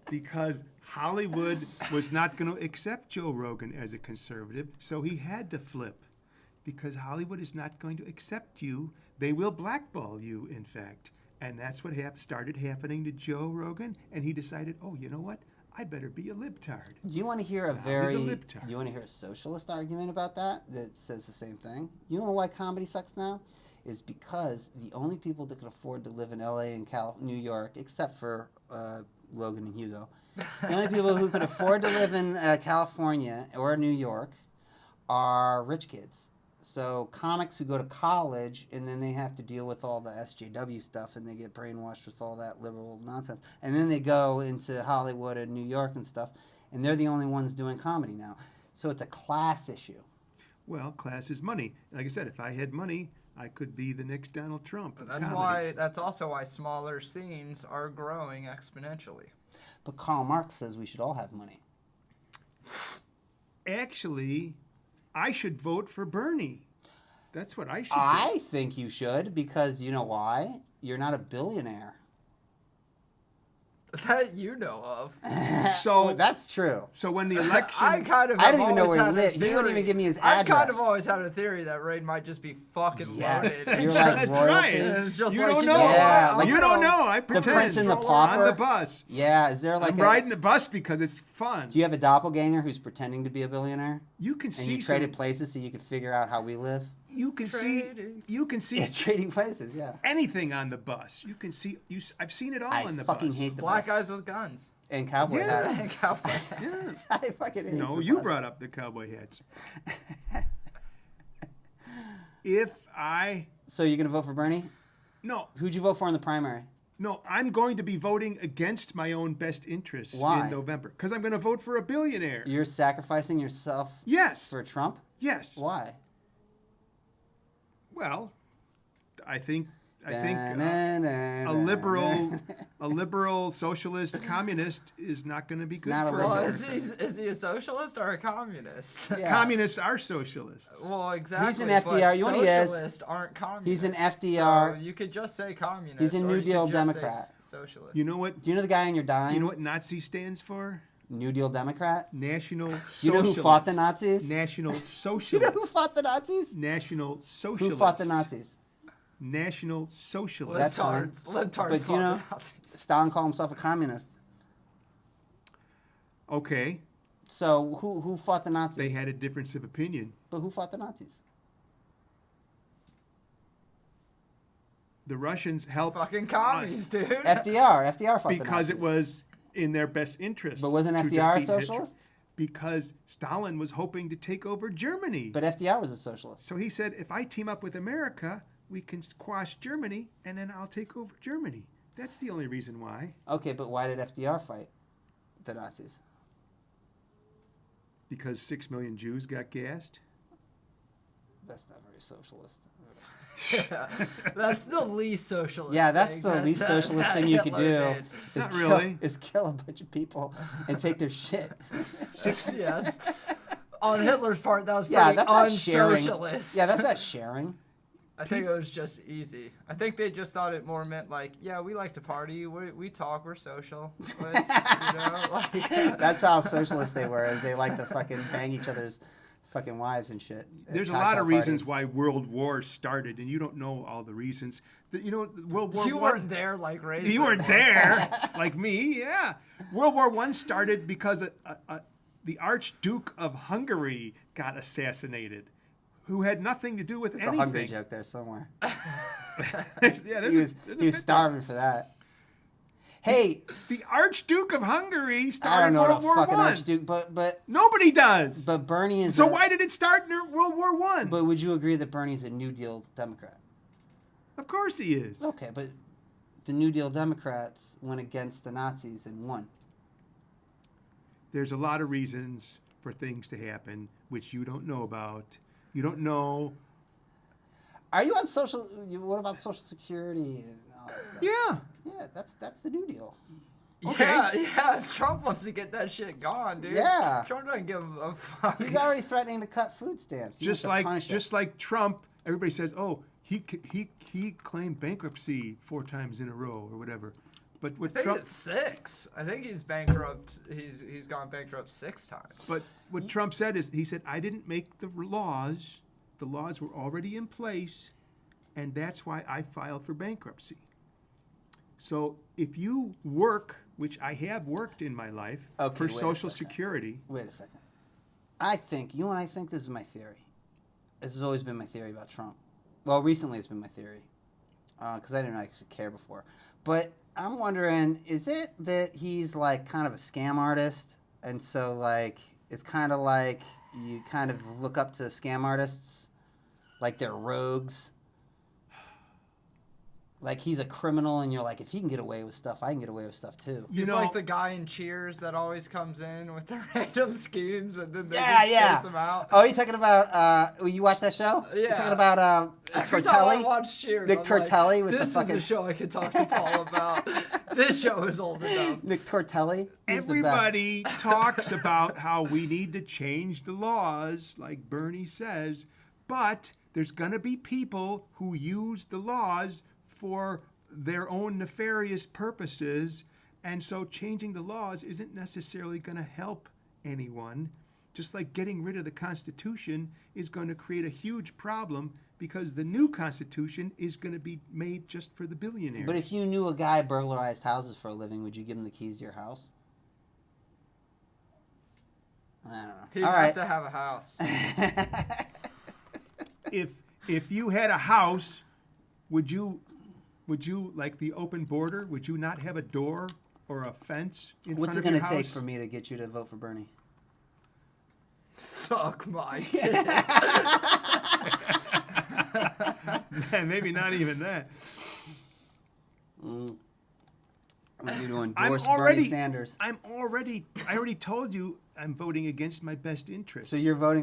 because Hollywood was not going to accept Joe Rogan as a conservative, so he had to flip. Because Hollywood is not going to accept you. They will blackball you, in fact. And that's what started happening to Joe Rogan. And he decided, oh, you know what? I better be a libtard. Do you want to hear Do you want to hear a socialist argument about that says the same thing? You know why comedy sucks now? Is because the only people that can afford to live in L.A. and New York, except for Logan and Hugo, the only people who can afford to live in California or New York are rich kids. So comics who go to college and then they have to deal with all the SJW stuff and they get brainwashed with all that liberal nonsense. And then they go into Hollywood and New York and stuff, and they're the only ones doing comedy now. So it's a class issue. Well, class is money. Like I said, if I had money, I could be the next Donald Trump. But that's also why smaller scenes are growing exponentially. But Karl Marx says we should all have money. Actually, I should vote for Bernie. That's what I should do. I think you should, because you know why? You're not a billionaire. That you know of. So that's true. So when the election, I don't even know where he lived. He wouldn't even give me his address. I kind of always had a theory that Ray might just be fucking loaded. You're like royalty. Right. It's just you like, don't know. Yeah, like, you don't know. I pretend. The Prince and the Pauper on the bus. Yeah, is there like I'm riding the bus because it's fun. Do you have a doppelganger who's pretending to be a billionaire? You can see. And you traded places so you can figure out how we live. You can see. Yeah, trading places. Yeah. Anything on the bus. You can see. I've seen it all on the bus. I fucking hate the black bus. guys with guns and cowboy hats. And cowboy hats. I fucking hate No, the you bus. brought up the cowboy hats. So you're gonna vote for Bernie? No. Who'd you vote for in the primary? No, I'm going to be voting against my own best interests in November because I'm going to vote for a billionaire. You're sacrificing yourself. Yes. For Trump? Yes. Why? Well, I think a liberal socialist communist is not going to be good for Well, America. is he a socialist or a communist? Yeah. Communists are socialists. Well, exactly. He's an FDR. You know what he is? Socialists aren't communists. He's an FDR. So you could just say communist. He's a New Deal you could just Democrat. say socialist. You know what? Do you know the guy in your dime? You know what Nazi stands for? New Deal Democrat? National Socialist. You know who fought the Nazis? National Socialist. You know who fought the Nazis? National Socialist. Who fought the Nazis? National Socialist. Libtards but you know, Stalin called himself a communist. Okay. So who fought the Nazis? They had a difference of opinion. But who fought the Nazis? The Russians helped fucking commies, dude. FDR fought because the Nazis. It was in their best interest. But wasn't FDR a socialist? Because Stalin was hoping to take over Germany. But FDR was a socialist. So he said, if I team up with America, we can quash Germany, and then I'll take over Germany. That's the only reason why. Okay, but why did FDR fight the Nazis? Because 6 million Jews got gassed? That's not very socialist. That's the least socialist. Yeah, that's thing. the least socialist thing you could do. Not really. Is kill a bunch of people and take their shit. On Hitler's part, that was pretty unsocialist. Yeah, that's not sharing. I think it was just easy. I think they just thought it more meant like, yeah, we like to party, we talk, we're social. That's how socialist they were. Is they like to fucking bang each other's fucking wives and shit. There's a lot of reasons why World War started, and you don't know all the reasons. You know, World War You weren't there like Razor. You weren't there like me, yeah. World War I started because the Archduke of Hungary got assassinated, who had nothing to do with anything. There's a hungry joke there somewhere. Yeah, he was starving for that. Hey, the Archduke of Hungary started I don't know World the War fucking I. Archduke, but nobody does. But Bernie is. So why did it start in World War I? But would you agree that Bernie's a New Deal Democrat? Of course he is. Okay, but the New Deal Democrats went against the Nazis and won. There's a lot of reasons for things to happen which you don't know about. You don't know. Are you on social? What about Social Security and all that stuff? Yeah. Yeah, that's the New Deal. Okay. Yeah. Trump wants to get that shit gone, dude. Yeah. Trump doesn't give a fuck. He's already threatening to cut food stamps. Just like Trump, everybody says, oh, he claimed bankruptcy 4 times in a row or whatever. But I what think Trump, it's 6. I think he's bankrupt. He's gone bankrupt 6 times. but what Trump said is, he said, I didn't make the laws. The laws were already in place, and that's why I filed for bankruptcy. So if you work, which I have worked in my life, Okay, for wait a Social second. Security. Wait a second. I think, you know what I think? This is my theory. This has always been my theory about Trump. Well, recently it's been my theory. Because I didn't actually care before. But I'm wondering, is it that he's like kind of a scam artist? And so like, it's kind of like you kind of look up to scam artists like they're rogues. Like he's a criminal, and you're like, if he can get away with stuff, I can get away with stuff too. He's like the guy in Cheers that always comes in with the random schemes, and then they just chase him out. Oh, you talking about? You watch that show? Yeah. You're talking about Every time I Tortelli. watch Cheers, Nick I'm Tortelli like, with the this fucking. is a show I could talk to Paul about. This show is old enough. Nick Tortelli. He's the best. Everybody talks about how we need to change the laws, like Bernie says, but there's going to be people who use the laws for their own nefarious purposes, and so changing the laws isn't necessarily going to help anyone. Just like getting rid of the Constitution is going to create a huge problem, because the new Constitution is going to be made just for the billionaires. But if you knew a guy burglarized houses for a living, would you give him the keys to your house? I don't know. He'd All have right. to have a house. If you had a house, would you like the open border? Would you not have a door or a fence in What's it front of going to your take house? for me to get you to vote for Bernie? Suck my dick. Maybe not even that. I'm going to endorse Bernie Sanders. I already told you I'm voting against my best interest. So you're voting